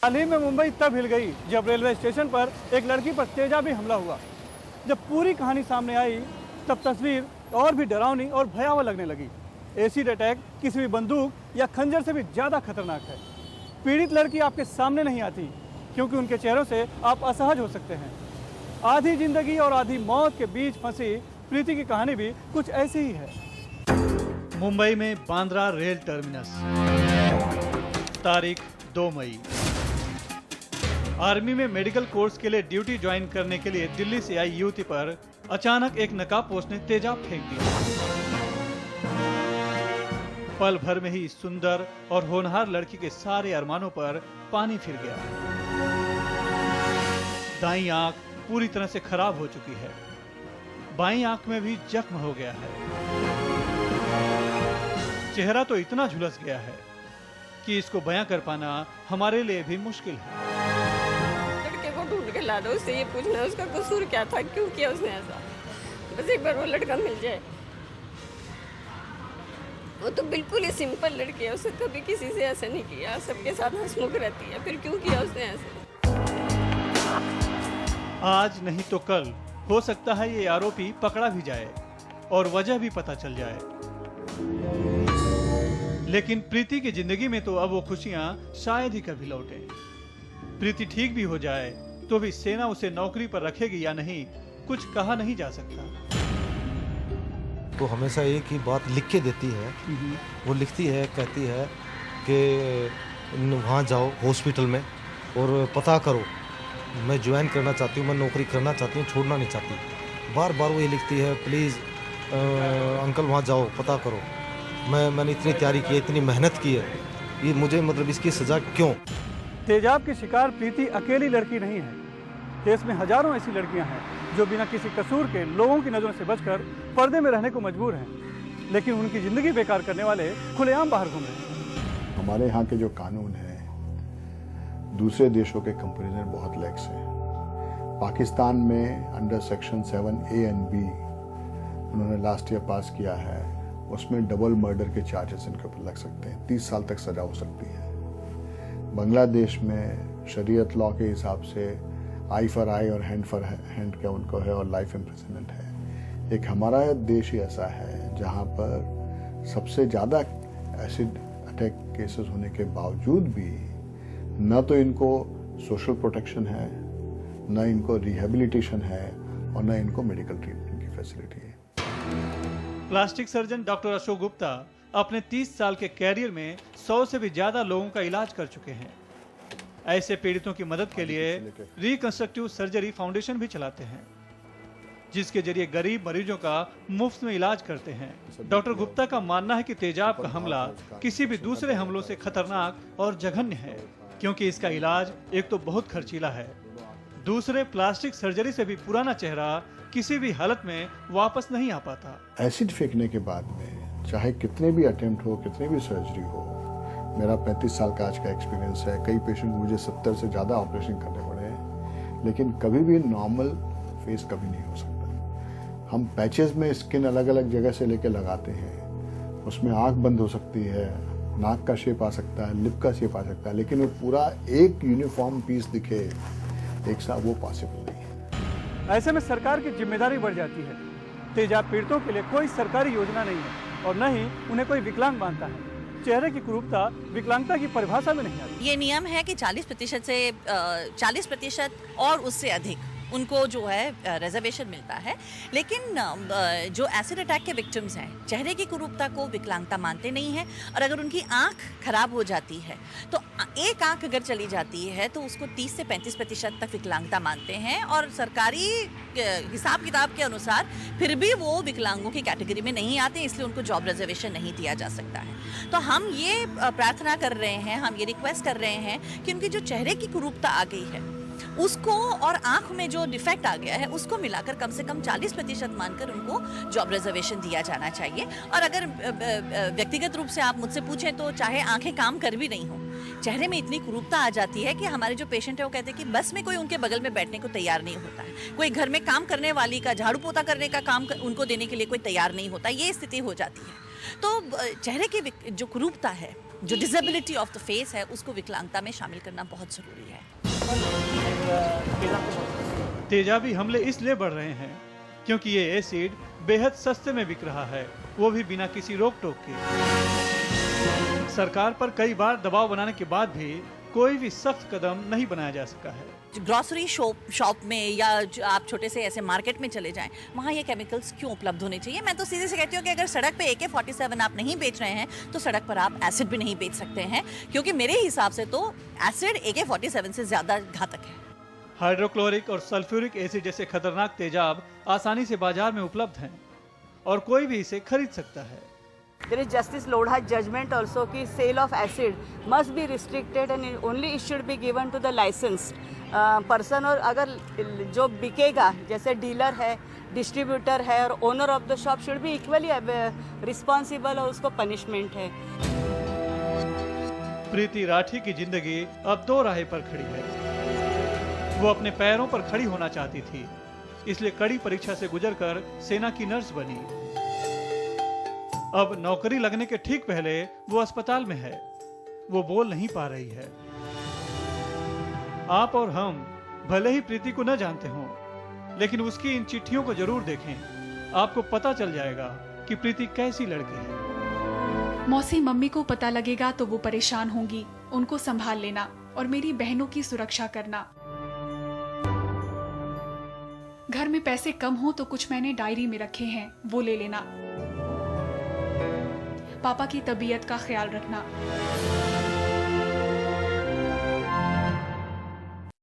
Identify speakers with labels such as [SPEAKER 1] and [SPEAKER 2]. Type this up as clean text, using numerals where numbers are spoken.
[SPEAKER 1] हाल ही में मुंबई तब हिल गई जब रेलवे स्टेशन पर एक लड़की पर तेजाबी हमला हुआ। जब पूरी कहानी सामने आई तब तस्वीर और भी डरावनी और भयावह लगने लगी। एसिड अटैक किसी भी बंदूक या खंजर से भी ज़्यादा खतरनाक है। पीड़ित लड़की आपके सामने नहीं आती क्योंकि उनके चेहरों से आप असहज हो सकते हैं। आधी जिंदगी और आधी मौत के बीच फंसी प्रीति की कहानी भी कुछ ऐसी ही है। मुंबई में बांद्रा रेल टर्मिनस, तारीख 2 मई। आर्मी में मेडिकल कोर्स के लिए ड्यूटी ज्वाइन करने के लिए दिल्ली से आई युवती पर अचानक एक नकाबपोश ने तेजाब फेंक दिया। पल भर में ही सुंदर और होनहार लड़की के सारे अरमानों पर पानी फिर गया। दाईं आंख पूरी तरह से खराब हो चुकी है, बाईं आंख में भी जख्म हो गया है। चेहरा तो इतना झुलस गया है कि इसको बयां कर पाना हमारे लिए भी मुश्किल है।
[SPEAKER 2] लड़के को ढूंढ के ला दो, उससे ये पूछना उसका कसूर क्या था, क्यों किया उसने ऐसा। बस एक बार वो लड़का मिल जाए। वो तो बिल्कुल ही सिंपल लड़की है, उसने कभी किसी से ऐसा नहीं किया, सबके साथ हंसमुख रहती है, फिर क्यों किया उसने ऐसा।
[SPEAKER 1] आज नहीं तो कल हो सकता है ये आरोपी पकड़ा भी जाए और वजह भी पता चल जाए। लेकिन प्रीति की जिंदगी में तो अब वो खुशियां शायद ही कभी लौटे। प्रीति ठीक भी हो जाए तो भी सेना उसे नौकरी पर रखेगी या नहीं, कुछ कहा नहीं जा सकता।
[SPEAKER 3] तो हमेशा एक ही बात लिख के देती है। वो लिखती है, कहती है कि वहाँ जाओ हॉस्पिटल में और पता करो, मैं ज्वाइन करना चाहती हूँ, मैं नौकरी करना चाहती हूँ, छोड़ना नहीं चाहती। बार बार वो ये लिखती है, प्लीज़ अंकल वहाँ जाओ, पता करो। मैंने इतनी तैयारी की है, इतनी मेहनत की है, ये मुझे मतलब इसकी सज़ा क्यों।
[SPEAKER 1] तेजाब की शिकार प्रीति अकेली लड़की नहीं है। देश में हजारों ऐसी लड़कियां हैं जो बिना किसी कसूर के लोगों की नजरों से बचकर पर्दे में रहने को मजबूर हैं, लेकिन उनकी जिंदगी बेकार करने वाले खुलेआम बाहर घूम रहे हैं।
[SPEAKER 4] हमारे यहाँ के जो कानून हैं दूसरे देशों के कंपैरिजन बहुत लैक्स हैं। पाकिस्तान में under section 7A and B उन्होंने लास्ट ईयर पास किया है, उसमें डबल मर्डर के चार्जेस इनके ऊपर लग सकते हैं, 30 साल तक सजा हो सकती है। बांग्लादेश में शरीयत लॉ के हिसाब से आई फॉर आई और हैंड फॉर हैंड का उनको है और लाइफ इम्प्रिजनमेंट है। एक हमारा देश ही ऐसा है जहाँ पर सबसे ज़्यादा एसिड अटैक केसेस होने के बावजूद भी न तो इनको सोशल प्रोटेक्शन है, न इनको रिहेबिलिटेशन है और न इनको मेडिकल ट्रीटमेंट की फैसिलिटी है।
[SPEAKER 1] Plastic surgeon doctor Ashok Gupta अपने 30 साल के कैरियर में 100 से भी ज्यादा लोगों का इलाज कर चुके हैं। ऐसे पीड़ितों की मदद के लिए रिकंस्ट्रक्टिव सर्जरी फाउंडेशन भी चलाते हैं, जिसके जरिए गरीब मरीजों का मुफ्त में इलाज करते हैं। डॉक्टर गुप्ता का मानना है कि तेजाब का हमला किसी भी दूसरे हमलों से खतरनाक और जघन्य है, क्योंकि इसका इलाज एक तो बहुत खर्चीला है, दूसरे प्लास्टिक सर्जरी से भी पुराना चेहरा किसी भी हालत में वापस नहीं आ पाता।
[SPEAKER 4] एसिड फेंकने के बाद में चाहे कितने भी अटेम्प्ट हो, कितने भी सर्जरी हो, मेरा 35 साल का आज का एक्सपीरियंस है, कई पेशेंट मुझे 70 से ज़्यादा ऑपरेशन करने पड़े हैं, लेकिन कभी भी नॉर्मल फेस कभी नहीं हो सकता। हम पैचेस में स्किन अलग अलग जगह से लेके लगाते हैं, उसमें आँख बंद हो सकती है, नाक का शेप आ सकता है, लिप का शेप आ सकता है, लेकिन वो पूरा एक यूनिफॉर्म पीस दिखे एक साथ, वो पॉसिबल नहीं है।
[SPEAKER 1] ऐसे में सरकार की जिम्मेदारी बढ़ जाती है। तेजाब पीड़ितों के लिए कोई सरकारी योजना नहीं है और न ही उन्हें कोई विकलांग मानता है। चेहरे की कुरूपता विकलांगता की परिभाषा में नहीं आती।
[SPEAKER 5] ये नियम है कि 40% से 40% और उससे अधिक उनको जो है रिजर्वेशन मिलता है, लेकिन जो एसिड अटैक के विक्टिम्स हैं चेहरे की कुरूपता को विकलांगता मानते नहीं हैं, और अगर उनकी आंख खराब हो जाती है तो एक आंख अगर चली जाती है तो उसको 30 से 35% तक विकलांगता मानते हैं, और सरकारी हिसाब किताब के अनुसार फिर भी वो विकलांगों की कैटेगरी में नहीं आते, इसलिए उनको जॉब रिजर्वेशन नहीं दिया जा सकता है। तो हम ये प्रार्थना कर रहे हैं, हम ये रिक्वेस्ट कर रहे हैं कि उनकी जो चेहरे की कुरूपता आ गई है उसको और आंख में जो डिफेक्ट आ गया है उसको मिलाकर कम से कम 40% मानकर उनको जॉब रिजर्वेशन दिया जाना चाहिए। और अगर व्यक्तिगत रूप से आप मुझसे पूछें तो चाहे आंखें काम कर भी नहीं हो, चेहरे में इतनी कुरूपता आ जाती है कि हमारे जो पेशेंट है वो कहते हैं कि बस में कोई उनके बगल में बैठने को तैयार नहीं होता है, कोई घर में काम करने वाली का झाड़ू पोता करने का काम उनको देने के लिए कोई तैयार नहीं होता, ये स्थिति हो जाती है। तो चेहरे की जो कुरूपता है जो डिसेबिलिटी ऑफ द फेस है उसको विकलांगता में शामिल करना बहुत ज़रूरी है।
[SPEAKER 1] तेजाबी हमले इसलिए बढ़ रहे हैं क्योंकि ये एसिड बेहद सस्ते में बिक रहा है, वो भी बिना किसी रोक टोक के। सरकार पर कई बार दबाव बनाने के बाद भी कोई भी सख्त कदम नहीं बनाया जा सका है।
[SPEAKER 5] ग्रोसरी शॉप में या आप छोटे से ऐसे मार्केट में चले जाएं, वहाँ ये केमिकल्स क्यों उपलब्ध होने चाहिए? मैं तो सीधे से कहती हूँ कि अगर सड़क पे AK-47 आप नहीं बेच रहे हैं तो सड़क पर आप एसिड भी नहीं बेच सकते हैं, क्योंकि मेरे हिसाब से तो एसिड AK-47 से ज़्यादा घातक है।
[SPEAKER 1] हाइड्रोक्लोरिक और सल्फ्यूरिक एसिड जैसे खतरनाक तेजाब आसानी से बाजार में उपलब्ध हैं और कोई भी इसे खरीद सकता है।
[SPEAKER 6] There is Justice Lodha's judgment also कि sale of acid must be restricted and only it should be given to the licensed person। और अगर जो बिकेगा, जैसे डीलर है, डिस्ट्रीब्यूटर है और owner of the shop should be equally responsible और उसको पनिशमेंट है।
[SPEAKER 1] प्रीति राठी की जिंदगी अब दो राह पर खड़ी है। वो अपने पैरों पर खड़ी होना चाहती थी, इसलिए कड़ी परीक्षा से गुजरकर सेना की नर्स बनी। अब नौकरी लगने के ठीक पहले वो अस्पताल में है, वो बोल नहीं पा रही है। आप और हम भले ही प्रीति को न जानते हों, लेकिन उसकी इन चिट्ठियों को जरूर देखें, आपको पता चल जाएगा कि प्रीति कैसी लड़की है।
[SPEAKER 7] मौसी, मम्मी को पता लगेगा तो वो परेशान होंगी, उनको संभाल लेना और मेरी बहनों की सुरक्षा करना। घर में पैसे कम हो तो कुछ मैंने डायरी में रखे हैं, वो ले लेना। पापा की तबीयत का ख्याल रखना।